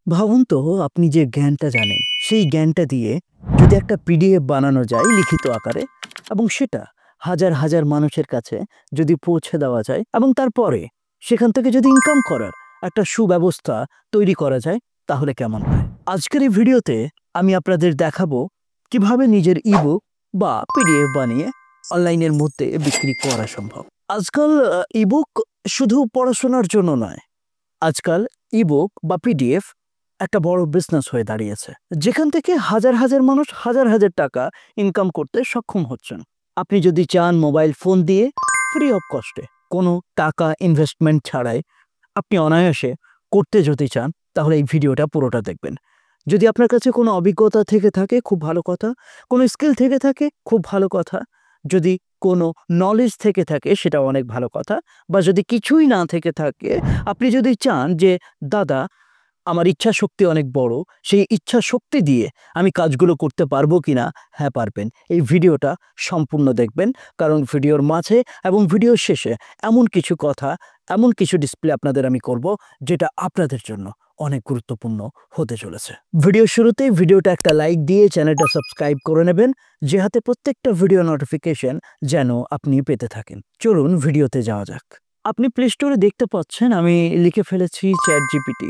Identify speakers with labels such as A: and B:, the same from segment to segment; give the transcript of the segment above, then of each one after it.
A: ভাবুন তো আপনি যে জ্ঞানটা জানেন সেই জ্ঞানটা দিয়ে যদি একটা পিডিএফ বানানো যায় লিখিত আকারে এবং সেটা হাজার হাজার মানুষের কাছে যদি পৌঁছে দেওয়া যায় এবং তারপরে সেখান থেকে যদি ইনকাম করার একটা সুব্যবস্থা তৈরি করা যায় তাহলে কেমন হয়। আজকের এই ভিডিওতে আমি আপনাদের দেখাবো কিভাবে নিজের ইবুক বা পিডিএফ বানিয়ে অনলাইনের মধ্যে বিক্রি করা সম্ভব। আজকাল ইবুক শুধু পড়াশোনার জন্য নয়, আজকাল ইবুক বা পিডিএফ একটা বড় বিজনেস হয়ে দাঁড়িয়েছে, যেখান থেকে হাজার হাজার মানুষ হাজার হাজার টাকা ইনকাম করতে সক্ষম হচ্ছেন। আপনি যদি চান মোবাইল ফোন দিয়ে ফ্রি অফ কস্টে কোনো টাকা ইনভেস্টমেন্ট ছাড়াই আপনি অনায়াসে করতে যদি চান তাহলে এই ভিডিওটা পুরোটা দেখবেন। যদি আপনার কাছে কোনো অভিজ্ঞতা থেকে থাকে খুব ভালো কথা, কোনো স্কিল থেকে থাকে খুব ভালো কথা, যদি কোনো নলেজ থেকে থাকে সেটাও অনেক ভালো কথা, বা যদি কিছুই না থেকে থাকে, আপনি যদি চান যে দাদা আমার ইচ্ছা শক্তি অনেক বড়, সেই ইচ্ছা শক্তি দিয়ে আমি কাজগুলো করতে পারবো কিনা, হ্যাঁ পারবেন। এই ভিডিওটা সম্পূর্ণ দেখবেন, কারণ ভিডিওর মাঝে এবং ভিডিওর শেষে এমন কিছু কথা, এমন কিছু ডিসপ্লে আপনাদের আমি করব যেটা আপনাদের জন্য অনেক গুরুত্বপূর্ণ হতে চলেছে। ভিডিও শুরুতেই ভিডিওটা একটা লাইক দিয়ে চ্যানেলটা সাবস্ক্রাইব করে নেবেন, যে হাতে প্রত্যেকটা ভিডিও নোটিফিকেশন যেন আপনি পেতে থাকেন। চলুন ভিডিওতে যাওয়া যাক। আপনি প্লে স্টোরে দেখতে পাচ্ছেন আমি লিখে ফেলেছি ChatGPT।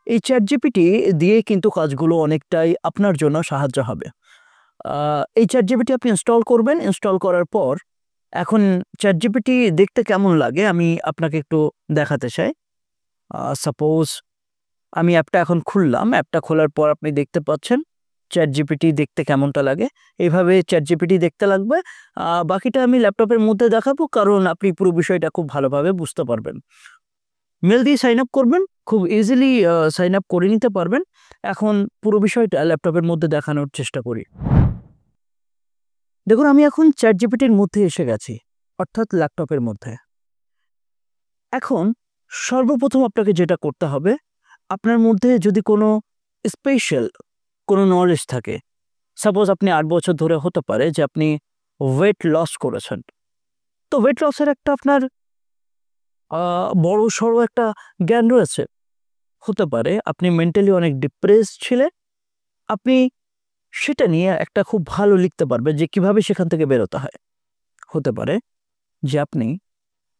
A: এই ChatGPT দিয়ে কিন্তু কাজগুলো অনেকটাই আপনার জন্য সাহায্য হবে। এই ChatGPT আপনি ইনস্টল করবেন। ইনস্টল করার পর এখন ChatGPT দেখতে কেমন লাগে আমি আপনাকে একটু দেখাতে চাই। সাপোজ আমি অ্যাপটা এখন খুললাম। অ্যাপটা খোলার পর আপনি দেখতে পাচ্ছেন ChatGPT দেখতে কেমনটা লাগে। এইভাবে ChatGPT দেখতে লাগবে। বাকিটা আমি ল্যাপটপের মধ্যে দেখাবো, কারণ আপনি পুরো বিষয়টা খুব ভালোভাবে বুঝতে পারবেন। মেল দিয়ে সাইন আপ করবেন, খুব ইজিলি সাইন আপ করে নিতে পারবেন। এখন পুরো বিষয়টা ল্যাপটপের মধ্যে দেখানোর চেষ্টা করি। দেখুন আমি এখন ChatGPTর মধ্যে এসে গেছি, অর্থাৎ ল্যাপটপের মধ্যে। এখন সর্বপ্রথম আপনাকে যেটা করতে হবে, আপনার মধ্যে যদি কোনো স্পেশাল কোনো নলেজ থাকে, সাপোজ আপনি 8 বছর ধরে হতে পারে যে আপনি ওয়েট লস করেছেন, তো ওয়েট লসের একটা আপনার বড় সড়ো একটা জ্ঞান রয়েছে। হতে পারে আপনি মেন্টালি অনেক ডিপ্রেসড ছিলেন, আপনি সেটা নিয়ে একটা খুব ভালো লিখতে পারবেন যে কিভাবে সেখান থেকে বেরোতে হয়। হতে পারে যে আপনি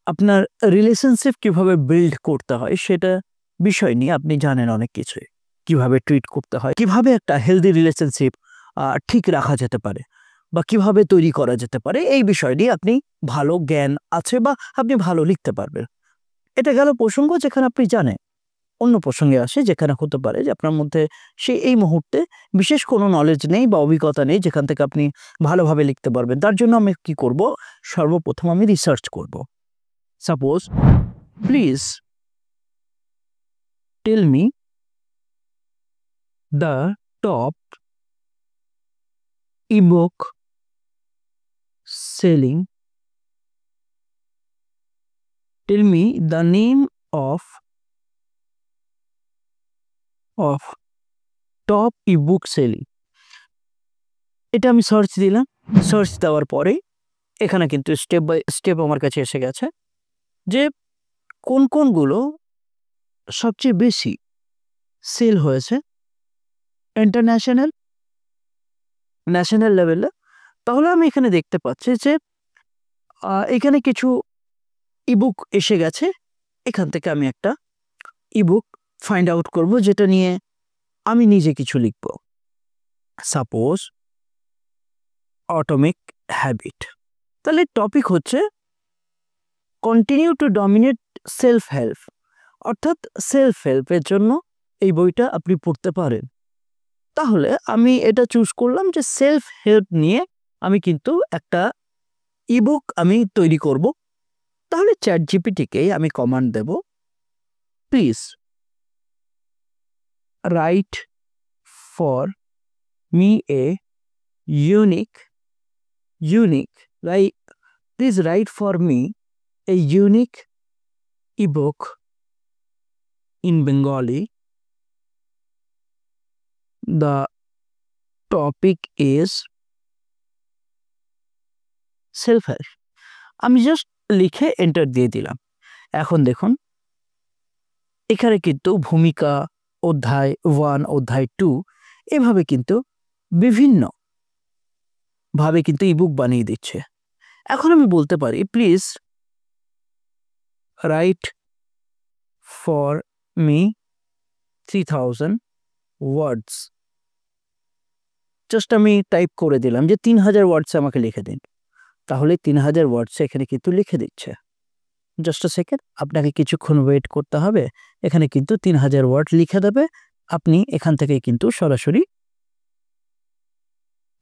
A: আপনার রিলেশনশিপ কিভাবে বিল্ড করতে হয় সেটা বিষয় নিয়ে আপনি জানেন অনেক কিছুই, কিভাবে ট্রিট করতে হয়, কিভাবে একটা হেলদি রিলেশনশিপ ঠিক রাখা যেতে পারে বা কিভাবে তৈরি করা যেতে পারে, এই বিষয় নিয়ে আপনি ভালো জ্ঞান আছে বা আপনি ভালো লিখতে পারবেন। এটা গেল প্রসঙ্গ যেখানে আপনি জানেন। অন্য প্রসঙ্গে আসে যেখানে হতে পারে যে আপনার মধ্যে এই মুহূর্তে বিশেষ কোনো নলেজ নেই বা অভিজ্ঞতা নেই যেখান থেকে আপনি ভালোভাবে লিখতে পারবেন। তার জন্য আমি কি করব, সর্বপ্রথম আমি রিসার্চ করব। Suppose please tell me the top ebook selling, tell me the name of top ebook selling. এটা আমি সার্চ দিলাম। সার্চ দেওয়ার পরে এখানে কিন্তু স্টেপ বাই স্টেপ আমার কাছে এসে গেছে যে কোনগুলো সবচেয়ে বেশি সেল হয়েছে ইন্টারন্যাশনাল, ন্যাশনাল লেভেলে। তাহলে আমি এখানে দেখতে পাচ্ছি যে এখানে কিছু ইবুক এসে গেছে। এখান থেকে আমি একটা ইবুক ফাইন্ড আউট করব যেটা নিয়ে আমি নিজে কিছু লিখব। Suppose atomic habit. তাহলে টপিক হচ্ছে continue to dominate self help, অর্থাৎ সেলফ হেল্পের জন্য এই বইটা আপনি পড়তে পারেন। তাহলে আমি এটা চুজ করলাম যে সেলফ হেল্প নিয়ে আমি কিন্তু একটা ইবুক আমি তৈরি করব। তাহলে ChatGPT-কেই আমি কমান্ড দেব, please write for me a unique please write for me a unique ebook in Bengali, the topic is self help. আমি জাস্ট লিখে এন্টার দিয়ে দিলাম। এখন দেখুন এখানে কিন্তু ভূমিকা, অধ্যায় 1, অধ্যায় 2 এভাবে কিন্তু বিভিন্ন ভাবে কিন্তু ইবুক বানিয়ে দিচ্ছে। এখন আমি বলতে পারি please write for me 3000 words. Just আমি টাইপ করে দিলাম যে 3000 ওয়ার্ডস আমাকে লিখে দিন, তাহলে 3000 ওয়ার্ডস এখানে কিন্তু লিখে দিচ্ছে। জাস্ট আ সেকেন্ড, আপনাকে কিছুক্ষণ ওয়েট করতে হবে, এখানে কিন্তু 3000 ওয়ার্ড লিখে দেবে। আপনি এখান থেকে কিন্তু সরাসরি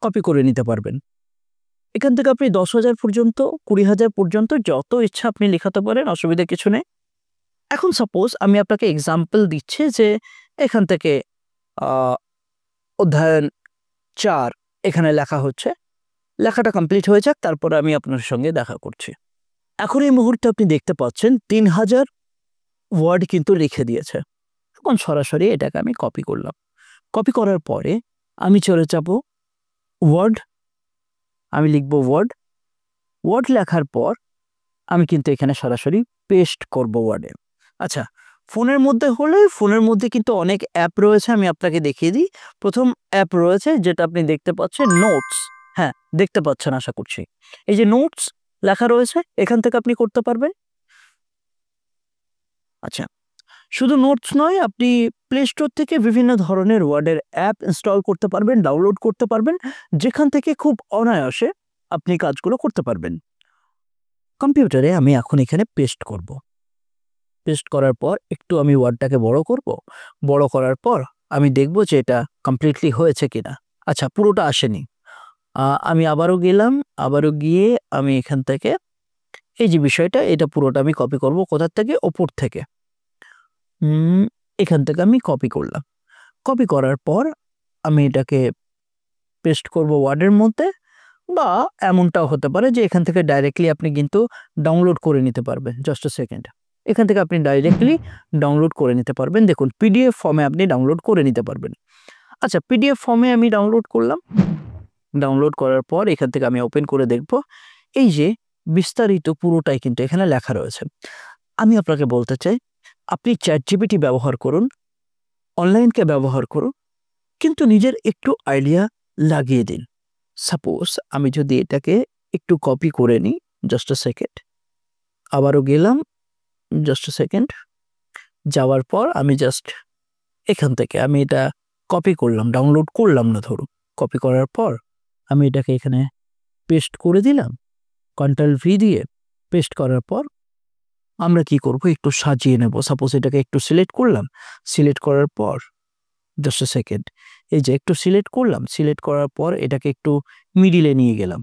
A: কপি করে নিতে পারবেন। এখান থেকে আপনি 10,000 পর্যন্ত, 20,000 পর্যন্ত যত ইচ্ছা আপনি লিখাতে পারেন, অসুবিধা কিছু নেই। এখন সাপোজ আমি আপনাকে এক্সাম্পল দিচ্ছি যে এখান থেকে অধ্যায়ন 4 এখানে লেখা হচ্ছে, লেখাটা কমপ্লিট হয়ে যাক, তারপরে আমি আপনার সঙ্গে দেখা করছি। এখন এই মুহূর্তে আপনি দেখতে পাচ্ছেন 3000 ওয়ার্ড কিন্তু লিখে দিয়েছে। এখন সরাসরি এটাকে আমি কপি করলাম। কপি করার পরে আমি চলে যাব ওয়ার্ড, আমি লিখব ওয়ার্ড। ওয়ার্ড লেখার পর আমি কিন্তু এখানে সরাসরি পেস্ট করব ওয়ার্ডে। আচ্ছা, ফোনের মধ্যে হলে ফোনের মধ্যে কিন্তু অনেক অ্যাপ রয়েছে, আমি আপনাকে দেখিয়ে দিই। প্রথম অ্যাপ রয়েছে যেটা আপনি দেখতে পাচ্ছেন, নোটস। হ্যাঁ, দেখতে পাচ্ছেন আশা করছি। এই যে নোটস লেখা রয়েছে, এখান থেকে আপনি করতে পারবেন। আচ্ছা, শুধু নোটস নয়, আপনি প্লে স্টোর থেকে বিভিন্ন ধরনের ওয়ার্ডের অ্যাপ ইনস্টল করতে পারবেন, ডাউনলোড করতে পারবেন, যেখান থেকে খুব অনায়াসে আপনি কাজগুলো করতে পারবেন। কম্পিউটারে আমি এখন এখানে পেস্ট করব। পেস্ট করার পর একটু আমি ওয়ার্ডটাকে বড় করব। বড় করার পর আমি দেখব যে এটা কমপ্লিটলি হয়েছে কিনা। আচ্ছা, পুরোটা আসেনি। আমি আবারও গেলাম, আবারও গিয়ে আমি এখান থেকে এই যে বিষয়টা, এটা পুরোটা আমি কপি করব। কোথার থেকে? ওপর থেকে। এখান থেকে আমি কপি করলাম। কপি করার পর আমি এটাকে পেস্ট করব ওয়ার্ডের মধ্যে, বা এমনটাও হতে পারে যে এখান থেকে ডাইরেক্টলি আপনি কিন্তু ডাউনলোড করে নিতে পারবেন। জাস্ট আ সেকেন্ড, এখান থেকে আপনি ডাইরেক্টলি ডাউনলোড করে নিতে পারবেন। দেখুন, পিডিএফ ফর্মে আপনি ডাউনলোড করে নিতে পারবেন। আচ্ছা, পিডিএফ ফর্মে আমি ডাউনলোড করলাম। ডাউনলোড করার পর এখান থেকে আমি ওপেন করে দেখব, এই যে বিস্তারিত পুরোটাই কিন্তু এখানে লেখা রয়েছে। আমি আপনাকে বলতে চাই, আপনি চ্যাটজিপিটি ব্যবহার করুন, অনলাইনকে ব্যবহার করুন, কিন্তু নিজের একটু আইডিয়া লাগিয়ে দিন। সাপোজ আমি যদি এটাকে একটু কপি করে নিই, জাস্ট আ সেকেন্ড, আবারও গেলাম, জাস্ট আ সেকেন্ড, যাওয়ার পর আমি জাস্ট এখান থেকে আমি এটা কপি করলাম, ডাউনলোড করলাম না ধরুন। কপি করার পর আমি এটাকে এখানে পেস্ট করে দিলাম, কন্ট্রোল-ভি দিয়ে। পেস্ট করার পর আমরা কি করব, একটু সাজিয়ে নেব। সাপোজ এটাকে একটু সিলেক্ট করলাম, সিলেক্ট করার পর জাস্ট আ সেকেন্ড, এই যে একটু সিলেক্ট করলাম, সিলেক্ট করার পর এটাকে একটু মিডিলে নিয়ে গেলাম,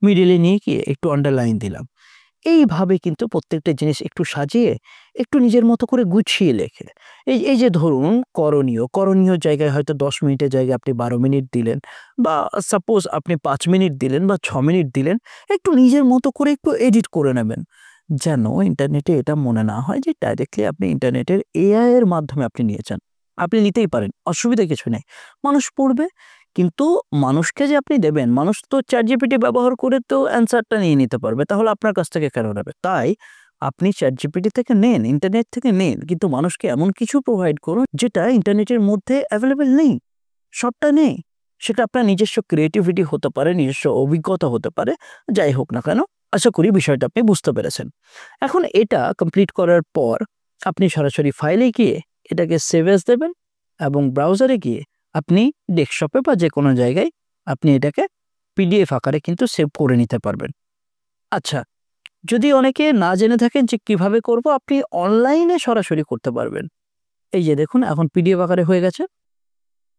A: মিডিলে নিয়ে গিয়ে একটু আন্ডারলাইন দিলাম। এইভাবে কিন্তু প্রত্যেকটা জিনিস একটু সাজিয়ে, একটু নিজের মতো করে গুছিয়ে লেখে, এই যে ধরুন করণীয় জায়গায় হয়তো 10 মিনিটের জায়গায় আপনি 12 মিনিট দিলেন, বা সাপোজ আপনি 5 মিনিট দিলেন বা 6 মিনিট দিলেন, একটু নিজের মতো করে একটু এডিট করে নেবেন, যেন ইন্টারনেটে এটা মনে না হয় যে ডাইরেক্টলি আপনি ইন্টারনেটের এআই এর মাধ্যমে আপনি নিয়েছেন। আপনি নিতেই পারেন, অসুবিধা কিছু নেই। মানুষ পড়বে, কিন্তু মানুষকে যে আপনি দেবেন, মানুষ তো চ্যাটজিপিটি ব্যবহার করে তো অ্যান্সারটা নিয়ে নিতে পারবে, তাহলে আপনার কাছ থেকে কেন নেবে? তাই আপনি চ্যাটজিপিটি থেকে নেন, ইন্টারনেট থেকে নেন, কিন্তু মানুষকে এমন কিছু প্রোভাইড করুন যেটা ইন্টারনেটের মধ্যে অ্যাভেলেবেল নেই, সবটা নেই। সেটা আপনার নিজস্ব ক্রিয়েটিভিটি হতে পারে, নিজস্ব অভিজ্ঞতা হতে পারে, যাই হোক না কেন। আশা করি বিষয়টা আপনি বুঝতে পেরেছেন। এখন এটা কমপ্লিট করার পর আপনি সরাসরি ফাইলে গিয়ে এটাকে সেভ অ্যাজ দেবেন, এবং ব্রাউজারে গিয়ে আপনি ডেস্কটপে বা যে কোনো জায়গায় আপনি এটাকে পিডিএফ আকারে কিন্তু সেভ করে নিতে পারবেন। আচ্ছা, যদি অনেকে না জেনে থাকেন যে কিভাবে করব, আপনি অনলাইনে সরাসরি করতে পারবেন। এই যে দেখুন, এখন পিডিএফ আকারে হয়ে গেছে।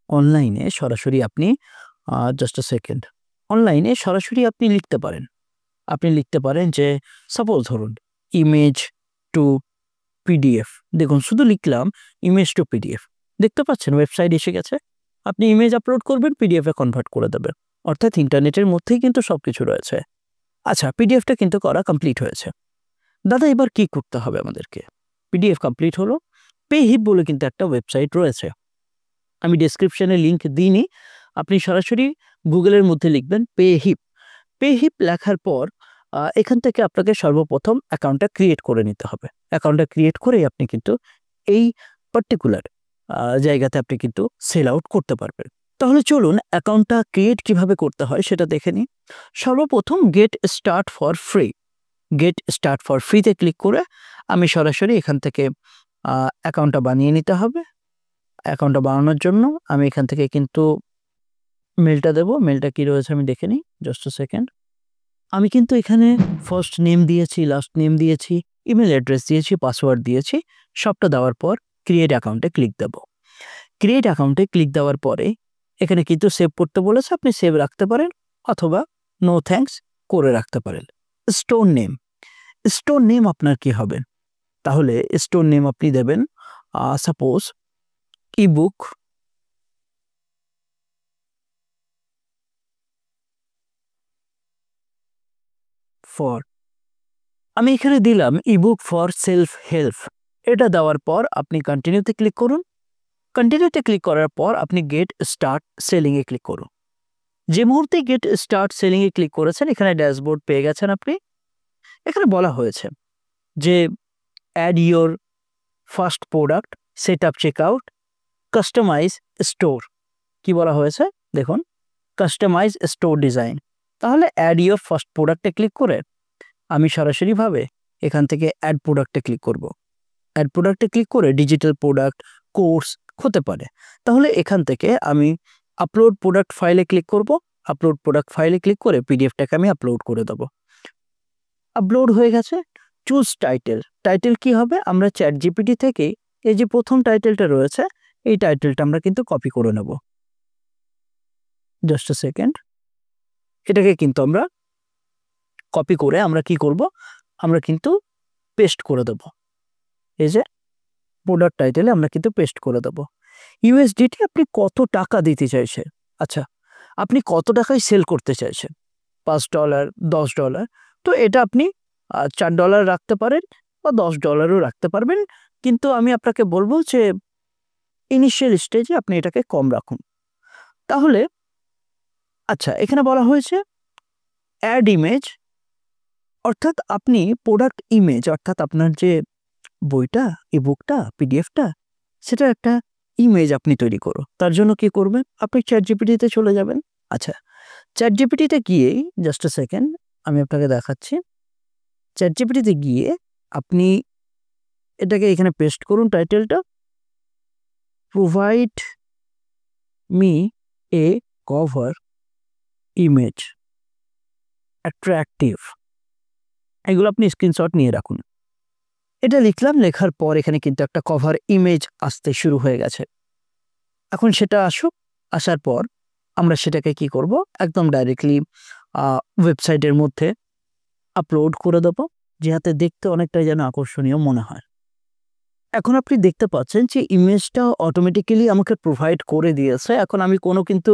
A: অনলাইনে সরাসরি আপনি জাস্ট আ সেকেন্ড, অনলাইনে সরাসরি আপনি লিখতে পারেন। আপনি লিখতে পারেন যে সাপোজ ধরুন ইমেজ টু পিডিএফ। দেখুন, শুধু লিখলাম ইমেজ টু পিডিএফ, দেখতে পাচ্ছেন ওয়েবসাইট এসে গেছে। আপনি ইমেজ আপলোড করবেন, পিডিএফে কনভার্ট করে দেবে, অর্থাৎ ইন্টারনেটের মধ্যেই কিন্তু সবকিছু রয়েছে। আচ্ছা, পিডিএফটা কিন্তু করা কমপ্লিট হয়েছে। দাদা, এবার কি করতে হবে আমাদেরকে? পিডিএফ কমপ্লিট হলো। পেহিপ বলে কিন্তু একটা ওয়েবসাইট রয়েছে, আমি ডেসক্রিপশনে লিঙ্ক দিইনি, আপনি সরাসরি গুগলের মধ্যে লিখবেন পেহিপ। পেহিপ লেখার পর এখান থেকে আপনাকে সর্বপ্রথম অ্যাকাউন্টটা ক্রিয়েট করে নিতে হবে। অ্যাকাউন্টটা ক্রিয়েট করেই আপনি কিন্তু এই পার্টিকুলার জায়গাতে আপনি কিন্তু সেল আউট করতে পারবেন। তাহলে চলুন অ্যাকাউন্টটা ক্রিয়েট কিভাবে করতে হয় সেটা দেখে নিই। সর্বপ্রথম get start for free, get start for ফ্রিতে ক্লিক করে আমি সরাসরি এখান থেকে অ্যাকাউন্টটা বানিয়ে নিতে হবে। অ্যাকাউন্টটা বানানোর জন্য আমি এখান থেকে কিন্তু মেলটা দেব। মেলটা কি রয়েছে আমি দেখে নিই, জাস্ট আ সেকেন্ড। আমি কিন্তু এখানে ফার্স্ট নেম দিয়েছি, লাস্ট নেম দিয়েছি, ইমেল অ্যাড্রেস দিয়েছি, পাসওয়ার্ড দিয়েছি। সবটা দেওয়ার পর ক্রিয়েট অ্যাকাউন্টে ক্লিক দেব। ক্রিয়েট অ্যাকাউন্টে ক্লিক দেওয়ার পরে এখানে কিন্তু সেভ করতে বলেছে, আপনি সেভ রাখতে পারেন অথবা নো থ্যাঙ্কস করে রাখতে পারেন। স্টোর নেম, স্টোর নেম আপনার কি হবে? তাহলে স্টোর নেম আপনি দেবেন সাপোজ ইবুক ফর, আমি এখানে দিলাম ইবুক ফর সেলফ হেল্প। এটা দেওয়ার পর আপনি কন্টিনিউতে ক্লিক করুন। কন্টিনিউতে ক্লিক করার পর আপনি গেট স্টার্ট সেলিংয়ে ক্লিক করুন। যে মুহূর্তে গেট স্টার্ট সেলিংয়ে ক্লিক করেছেন এখানে ড্যাশবোর্ড পেয়ে গেছেন আপনি। এখানে বলা হয়েছে যে add your first product, set up check out, customize store. কি বলা হয়েছে দেখুন, কাস্টমাইজ স্টোর ডিজাইন। তাহলে অ্যাড ইয়োর ফার্স্ট প্রোডাক্টে ক্লিক করে আমি সরাসরিভাবে এখান থেকে অ্যাড প্রোডাক্টে ক্লিক করব। অ্যাড প্রোডাক্টে ক্লিক করে ডিজিটাল প্রোডাক্ট, কোর্স হতে পারে। তাহলে এখান থেকে আমি আপলোড প্রোডাক্ট ফাইলে ক্লিক করব। আপলোড প্রোডাক্ট ফাইলে ক্লিক করে পিডিএফটাকে আমি আপলোড করে দেবো। আপলোড হয়ে গেছে। চুজ টাইটেল, টাইটেল কি হবে? আমরা চ্যাট জিপিটি থেকে এই যে প্রথম টাইটেলটা রয়েছে এই টাইটেলটা আমরা কিন্তু কপি করে নেব। জাস্ট আ সেকেন্ড। এটাকে কিন্তু আমরা কপি করে আমরা কি করব, আমরা কিন্তু পেস্ট করে দেব। এই যে প্রোডাক্ট টাইটেলে আমরা কিন্তু পেস্ট করে দেব। ইউএসডিটি আপনি কত টাকা দিতে চাইছেন, আচ্ছা আপনি কত টাকায় সেল করতে চাইছেন, $5, $10, তো এটা আপনি $4 রাখতে পারেন বা $10ও রাখতে পারবেন। কিন্তু আমি আপনাকে বলবো যে ইনিশিয়াল স্টেজে আপনি এটাকে কম রাখুন। তাহলে আচ্ছা এখানে বলা হয়েছে অ্যাড ইমেজ, অর্থাৎ আপনি প্রোডাক্ট ইমেজ অর্থাৎ আপনার যে বইটা, ইবুকটা, পিডিএফটা, সেটা একটা ইমেজ আপনি তৈরি করো। তার জন্য কি করবেন, আপনি চ্যাট জিপিটিতে চলে যাবেন। আচ্ছা চ্যাট জিপিটিতে গিয়েই জাস্ট আ সেকেন্ড আমি আপনাকে দেখাচ্ছি। চ্যাট জিপিটিতে গিয়ে আপনি এটাকে এখানে পেস্ট করুন টাইটেলটা, provide me a cover image attractive, এগুলো আপনি স্ক্রিনশট নিয়ে রাখুন। এটা লিখলাম, লেখার পর এখানে কিন্তু একটা কভার ইমেজ আসতে শুরু হয়ে গেছে। এখন সেটা আসুক, আসার পর আমরা সেটাকে কি করব, একদম ডাইরেক্টলি ওয়েবসাইটের মধ্যে আপলোড করে দেবো, যাতে দেখতে অনেকটা যেন আকর্ষণীয় মনে হয়। এখন আপনি দেখতে পাচ্ছেন যে ইমেজটা অটোমেটিক্যালি আমাকে প্রোভাইড করে দিয়েছে। এখন আমি কোনো কিন্তু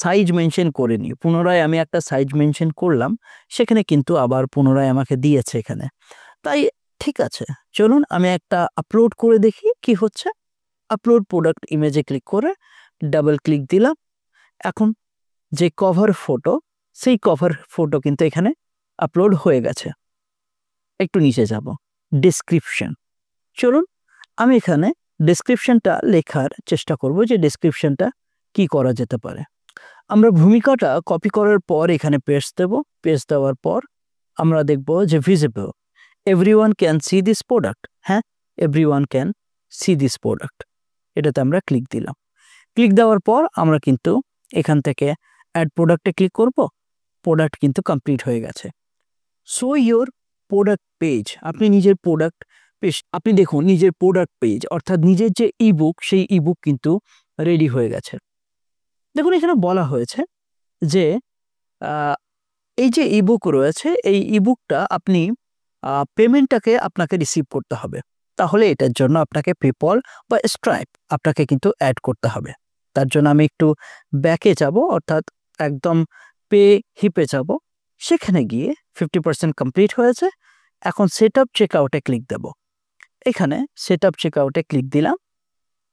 A: সাইজ মেনশন করিনি, পুনরায় আমি একটা সাইজ মেনশন করলাম, সেখানে কিন্তু আবার পুনরায় আমাকে দিয়েছে এখানে। তাই ঠিক আছে, চলুন আমি একটা আপলোড করে দেখি কি হচ্ছে। আপলোড প্রোডাক্ট ইমেজে ক্লিক করে ডাবল ক্লিক দিলাম। এখন যে কভার ফটো, সেই কভার ফটো কিন্তু এখানে আপলোড হয়ে গেছে। একটু নিচে যাব, ডেসক্রিপশন। চলুন আমি এখানে ডেসক্রিপশনটা লেখার চেষ্টা করব যে ডেসক্রিপশনটা কি করা যেতে পারে। আমরা ভূমিকাটা কপি করার পর এখানে পেস্ট দেব। পেস্ট দেওয়ার পর আমরা দেখব যে visible, everyone can see this product. হ্যাঁ, everyone can see this product, এটাতে আমরা ক্লিক দিলাম। ক্লিক দেওয়ার পর আমরা কিন্তু এখান থেকে অ্যাড প্রোডাক্টে ক্লিক করব। প্রোডাক্ট কিন্তু কমপ্লিট হয়ে গেছে। শো ইয়োর প্রোডাক্ট পেজ, আপনি নিজের প্রোডাক্ট পেজ, আপনি দেখুন নিজের প্রোডাক্ট পেজ অর্থাৎ নিজের যে ইবুক, সেই ইবুক কিন্তু রেডি হয়ে গেছে। দেখুন এখানে বলা হয়েছে যে এই যে ইবুক রয়েছে, এই ইবুকটা আপনি পেমেন্টটাকে আপনাকে রিসিভ করতে হবে। তাহলে এটার জন্য আপনাকে পেপল বা স্ট্রাইপ আপনাকে কিন্তু অ্যাড করতে হবে। তার জন্য আমি একটু ব্যাকে যাব, অর্থাৎ একদম পে হিপে যাব। সেখানে গিয়ে 50% কমপ্লিট হয়েছে। এখন সেট আপ চেক আউটে ক্লিক দেব। এখানে সেট আপ চেক আউটে ক্লিক দিলাম।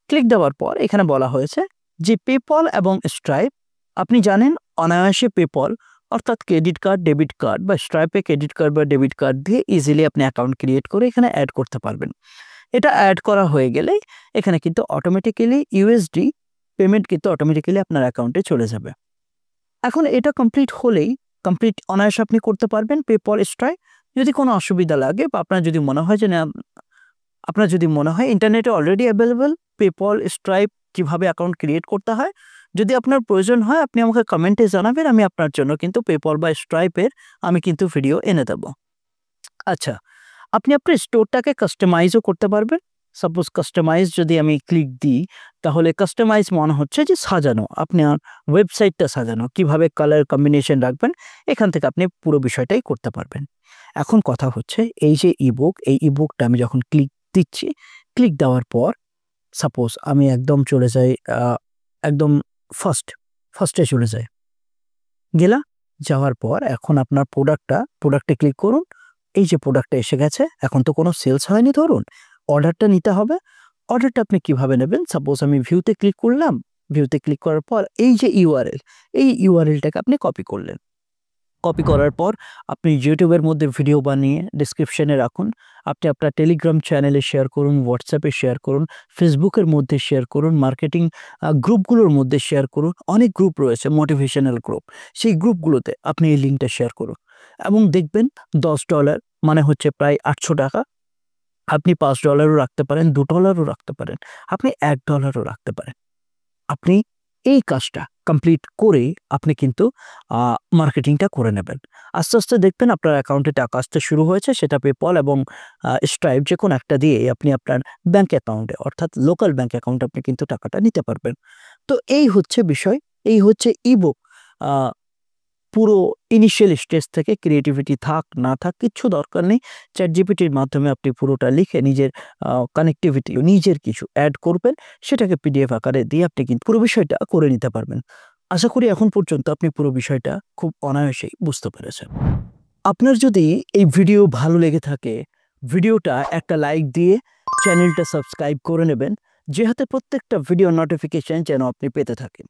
A: ক্লিক দেওয়ার পর এখানে বলা হয়েছে যে পেপল এবং স্ট্রাইপ, আপনি জানেন অনায়াসে পেপল অর্থাৎ ক্রেডিট কার্ড, ডেবিট কার্ড বা স্ট্রাইপে ক্রেডিট কার্ড বা ডেবিট কার্ড দিয়ে ইজিলি আপনি অ্যাকাউন্ট ক্রিয়েট করে এখানে অ্যাড করতে পারবেন। এটা অ্যাড করা হয়ে গেলেই এখানে কিন্তু অটোমেটিক্যালি ইউএসডি পেমেন্ট কিন্তু অটোমেটিক্যালি আপনার অ্যাকাউন্টে চলে যাবে। এখন এটা কমপ্লিট হলেই কমপ্লিট অনায়াসে আপনি করতে পারবেন পেপল, স্ট্রাইপ। যদি কোনো অসুবিধা লাগে বা আপনার যদি মনে হয় যে না, আপনার যদি মনে হয় ইন্টারনেটে অলরেডি অ্যাভেলেবল পেপল, স্ট্রাইপ কিভাবে অ্যাকাউন্ট ক্রিয়েট করতে হয়, যদি আপনার প্রয়োজন হয় আপনি আমাকে কমেন্টে জানাবেন, আমি আপনার জন্য কিন্তু পেপল বা স্ট্রাইপের আমি কিন্তু ভিডিও এনে দেব। আচ্ছা, আপনি আপনার স্টোরটাকে কাস্টমাইজও করতে পারবেন। সাপোজ কাস্টমাইজ যদি আমি ক্লিক দিই, তাহলে কাস্টমাইজ মনে হচ্ছে যে সাজানো, আপনার ওয়েবসাইটটা সাজানো, কিভাবে কালার কম্বিনেশন রাখবেন, এখান থেকে আপনি পুরো বিষয়টাই করতে পারবেন। এখন কথা হচ্ছে এই যে ইবুক, এই ইবুকটা আমি যখন ক্লিক দিচ্ছি, ক্লিক দেওয়ার পর সাপোজ আমি একদম চলে যাই, একদম ফার্স্টে চলে যাই, যাওয়ার পর এখন আপনার প্রোডাক্টে ক্লিক করুন। এই যে প্রোডাক্টটা এসে গেছে, এখন তো কোনো সেলস হয়নি, ধরুন অর্ডারটা নিতে হবে। অর্ডারটা আপনি কিভাবে নেবেন, সাপোজ আমি ভিউতে ক্লিক করলাম, ভিউতে ক্লিক করার পর এই যে ইউআরএল, এই ইউআরএলটাকে আপনি কপি করলেন। কপি করার পর আপনি ইউটিউবের মধ্যে ভিডিও বানিয়ে ডেসক্রিপশনে রাখুন, আপনি আপনার টেলিগ্রাম চ্যানেলে শেয়ার করুন, হোয়াটসঅ্যাপে শেয়ার করুন, ফেসবুকের মধ্যে শেয়ার করুন, মার্কেটিং গ্রুপগুলোর মধ্যে শেয়ার করুন। অনেক গ্রুপ রয়েছে, মোটিভেশনাল গ্রুপ, সেই গ্রুপগুলোতে আপনি এই লিঙ্কটা শেয়ার করুন এবং দেখবেন $10 মানে হচ্ছে প্রায় 800 টাকা। আপনি $5 রাখতে পারেন, $2 রাখতে পারেন, আপনি $1 রাখতে পারেন। আপনি এই কাজটা কমপ্লিট করেই আপনি কিন্তু মার্কেটিংটা করে নেবেন। আস্তে আস্তে দেখবেন আপনার অ্যাকাউন্টে টাকা আসতে শুরু হয়েছে, সেটা পেপল এবং স্ট্রাইপ যে কোনো একটা দিয়ে আপনি আপনার ব্যাঙ্ক অ্যাকাউন্টে, অর্থাৎ লোকাল ব্যাঙ্ক অ্যাকাউন্টে আপনি কিন্তু টাকাটা নিতে পারবেন। তো এই হচ্ছে বিষয়, এই হচ্ছে ইবুক। পুরো ইনিশিয়াল স্টেজ থেকে ক্রিয়েটিভিটি থাক না থাক কিচ্ছু দরকার নেই, চ্যাটজিপিটির মাধ্যমে আপনি পুরোটা লিখে নিজের কানেক্টিভিটি, নিজের কিছু অ্যাড করবেন, সেটাকে পিডিএফ আকারে দিয়ে আপনি কিন্তু পুরো বিষয়টা করে নিতে পারবেন। আশা করি এখন পর্যন্ত আপনি পুরো বিষয়টা খুব অনায়াসেই বুঝতে পেরেছেন। আপনার যদি এই ভিডিও ভালো লেগে থাকে, ভিডিওটা একটা লাইক দিয়ে চ্যানেলটা সাবস্ক্রাইব করে নেবেন, যে হাতে প্রত্যেকটা ভিডিও নোটিফিকেশন যেন আপনি পেতে থাকেন।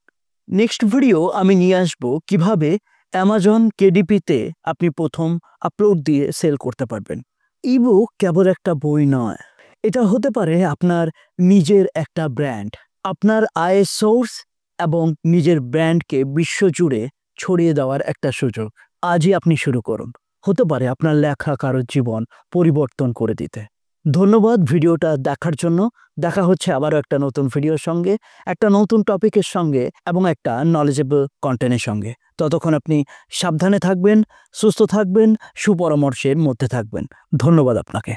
A: নেক্সট ভিডিও আমি নিয়ে আসবো কিভাবে অ্যামাজন কেডিপিতে আপনি প্রথম আপলোড দিয়ে সেল করতে পারবেন। ইবুক কেবল একটা বই নয়, এটা হতে পারে আপনার নিজের একটা ব্র্যান্ড, আপনার আয়ের সোর্স এবং নিজের ব্র্যান্ডকে বিশ্বজুড়ে ছড়িয়ে দেওয়ার একটা সুযোগ। আজই আপনি শুরু করুন, হতে পারে আপনার লেখা কারোর জীবন পরিবর্তন করে দিতে। ধন্যবাদ ভিডিওটা দেখার জন্য। দেখা হচ্ছে আবারও একটা নতুন ভিডিওর সঙ্গে, একটা নতুন টপিকের সঙ্গে এবং একটা নলেজেবল কন্টেন্টের সঙ্গে। ততক্ষণ আপনি সাবধানে থাকবেন, সুস্থ থাকবেন, সুপরামর্শের মধ্যে থাকবেন। ধন্যবাদ আপনাকে।